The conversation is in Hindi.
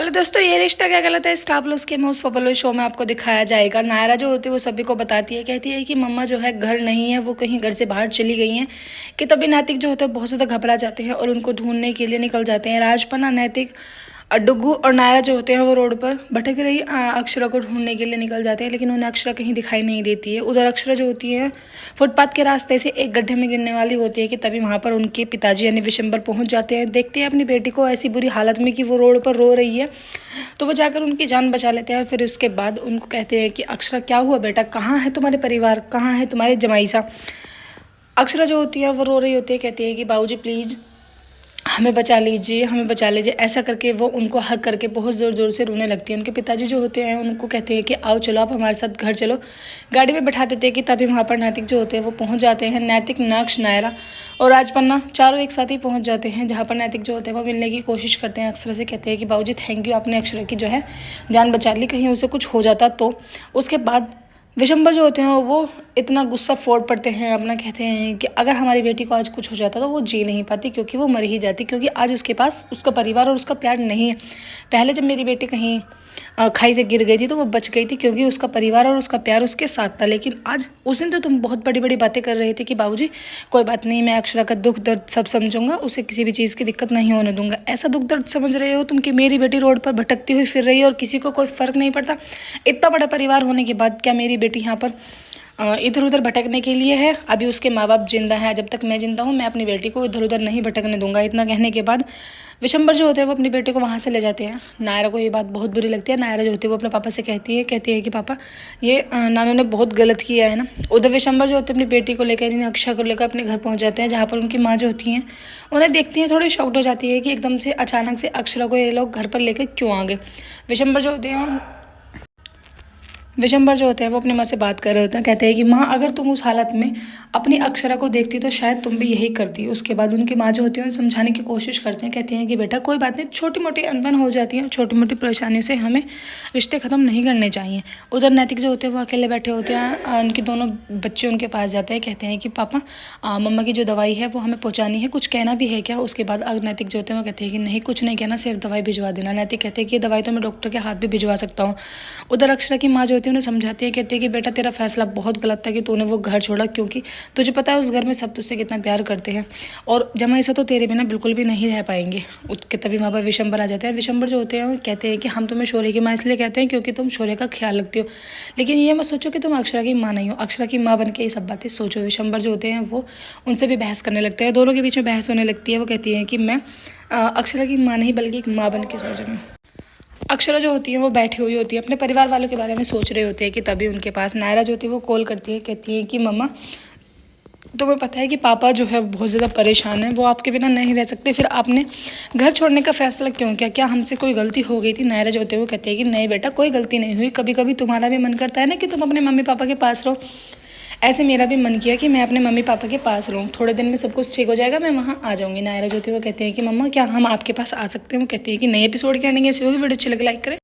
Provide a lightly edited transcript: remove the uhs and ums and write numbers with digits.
हेलो दोस्तों, ये रिश्ता क्या गलत है स्टार प्लस के मोस्ट पॉपुलर शो में आपको दिखाया जाएगा। नायरा जो होती है वो सभी को बताती है, कहती है कि मम्मा जो है घर नहीं है, वो कहीं घर से बाहर चली गई हैं। कि तभी नैतिक जो होता है बहुत ज़्यादा घबरा जाते हैं और उनको ढूंढने के लिए निकल जाते हैं। राजपन्ना, नैतिक, डुग्गू और नायरा जो होते हैं वो रोड पर भटक रही अक्षरा को ढूंढने के लिए निकल जाते हैं, लेकिन उन्हें अक्षरा कहीं दिखाई नहीं देती है। उधर अक्षरा जो होती है फुटपाथ के रास्ते से एक गड्ढे में गिरने वाली होती है कि तभी वहाँ पर उनके पिताजी यानी विशंबर पहुँच जाते हैं। देखते हैं अपनी बेटी को ऐसी बुरी हालत में कि वो रोड पर रो रही है, तो वो जाकर उनकी जान बचा लेते हैं। फिर उसके बाद उनको कहते हैं कि अक्षरा क्या हुआ बेटा, कहाँ है तुम्हारे परिवार, कहाँ है तुम्हारे जमाई साहब। अक्षरा जो होती है वो रो रही होती है, कहती है कि बाबूजी प्लीज़ हमें बचा लीजिए, हमें बचा लीजिए। ऐसा करके वो उनको हक करके बहुत ज़ोर ज़ोर से रोने लगती है। उनके पिताजी जो होते हैं उनको कहते हैं कि आओ चलो आप हमारे साथ घर चलो, गाड़ी में बैठा देते हैं। कि तभी वहाँ पर नैतिक जो होते हैं वो पहुँच जाते हैं। नैतिक, नक्श, नायरा और राजपन्ना चारों एक साथ ही पहुँच जाते हैं, जहाँ पर नैतिक जो होते हैं वो मिलने की कोशिश करते हैं। अक्षरा से कहते हैं कि बाबूजी थैंक यू, आपने अक्षरा की जो है जान बचा ली, कहीं उसे कुछ हो जाता तो। उसके बाद विशंबर जो होते हैं वो इतना गुस्सा फोड़ पड़ते हैं अपना, कहते हैं कि अगर हमारी बेटी को आज कुछ हो जाता तो वो जी नहीं पाती, क्योंकि वो मर ही जाती, क्योंकि आज उसके पास उसका परिवार और उसका प्यार नहीं है। पहले जब मेरी बेटी कहीं खाई से गिर गई थी तो वो बच गई थी, क्योंकि उसका परिवार और उसका प्यार उसके साथ था। लेकिन आज उस दिन तो तुम बहुत बड़ी बड़ी बातें कर रहे थे कि बाबूजी कोई बात नहीं, मैं अक्षरा का दुख दर्द सब समझूंगा, उसे किसी भी चीज़ की दिक्कत नहीं होने दूंगा। ऐसा दुख दर्द समझ रहे हो तुम कि मेरी बेटी रोड पर भटकती हुई फिर रही है और किसी को कोई फ़र्क नहीं पड़ता? इतना बड़ा परिवार होने के बाद क्या मेरी बेटी यहाँ पर इधर उधर भटकने के लिए है? अभी उसके माँ बाप जिंदा हैं, जब तक मैं जिंदा हूँ मैं अपनी बेटी को इधर उधर नहीं भटकने दूंगा। इतना कहने के बाद विशंबर जो होते हैं वो अपनी बेटी को वहाँ से ले जाते हैं। नायरा को ये बात बहुत बुरी लगती है। नायरा जो होती है वो अपने पापा से कहती है कि पापा ये नानू ने बहुत गलत किया है ना। उधर विशंबर जो होते हैं अपनी बेटी को लेकर, यानी अक्षरा को लेकर अपने घर पहुँच जाते हैं, जहाँ पर उनकी माँ जो होती हैं उन्हें देखती हैं थोड़ी शॉक्ड हो जाती है कि एकदम से अचानक से अक्षरा को ये लोग घर पर लेकर क्यों आ गए। विशंबर जो होते हैं वो अपनी माँ से बात कर रहे होते हैं, कहते हैं कि माँ अगर तुम उस हालत में अपनी अक्षरा को देखती तो शायद तुम भी यही करती। उसके बाद उनकी माँ जो होती है समझाने की कोशिश करते हैं, कहती हैं कि बेटा कोई बात नहीं, छोटी मोटी अनबन हो जाती है, छोटी मोटी परेशानियों से हमें रिश्ते ख़त्म नहीं करने चाहिए। उधर नैतिक जो होते हैं वो अकेले बैठे होते हैं। उनके दोनों बच्चे उनके पास जाते हैं, कहते हैं कि पापा मम्मा की जो दवाई है वो हमें पहुँचानी है, कुछ कहना भी है क्या? उसके बाद नैतिक जो होते हैं वो कहते हैं कि नहीं कुछ नहीं कहना, सिर्फ दवाई भिजवा देना। नैतिक कहते हैं कि दवाई तो मैं डॉक्टर के हाथ भी भिजवा सकता हूँ। उधर अक्षरा की माँ जो होती है उन्हें समझाती है, कहती है कि बेटा तेरा फैसला बहुत गलत था कि तूने वो घर छोड़ा, क्योंकि तुझे पता है उस घर में सब तुझसे कितना प्यार करते हैं और जमाई से तो तेरे बिना बिल्कुल भी नहीं रह पाएंगे। उसके तभी वहाँ पर विशंबर आ जाते हैं। विशंबर जो होते हैं वो कहते हैं कि हम तुम्हें शौर्य की माँ इसलिए कहते हैं क्योंकि तुम शौर्य का ख्याल रखती हो, लेकिन ये मत सोचो कि तुम अक्षरा की माँ नहीं हो। अक्षरा की माँ बन के ये सब बातें सोचो। विशंबर जो होते हैं वो उनसे भी बहस करने लगते हैं, दोनों के बीच में बहस होने लगती है। वो कहती है कि मैं अक्षरा की माँ नहीं बल्कि एक माँ बन के सोच रही हूँ। अक्षरा जो होती है वो बैठी हुई होती है, अपने परिवार वालों के बारे में सोच रहे होते हैं कि तभी उनके पास नायरा जो होती है वो कॉल करती है, कहती है कि मम्मा तुम्हें पता है कि पापा जो है बहुत ज़्यादा परेशान है, वो आपके बिना नहीं रह सकते, फिर आपने घर छोड़ने का फैसला क्यों किया? क्या हमसे कोई गलती हो गई थी? नायरा जो होते हैं वो कहते हैं कि नहीं बेटा कोई गलती नहीं हुई, कभी कभी तुम्हारा भी मन करता है ना कि तुम अपने मम्मी पापा के पास रहो, ऐसे मेरा भी मन किया कि मैं अपने मम्मी पापा के पास रहूँ। थोड़े दिन में सब कुछ ठीक हो जाएगा, मैं वहाँ आ जाऊँगी। नायरा जो होती है वो कहते हैं कि मम्मा क्या हम आपके पास आ सकते हैं? वो कहते हैं कि नए एपिसोड के आने ऐसी होगी। वीडियो अच्छी लगे लाइक करें।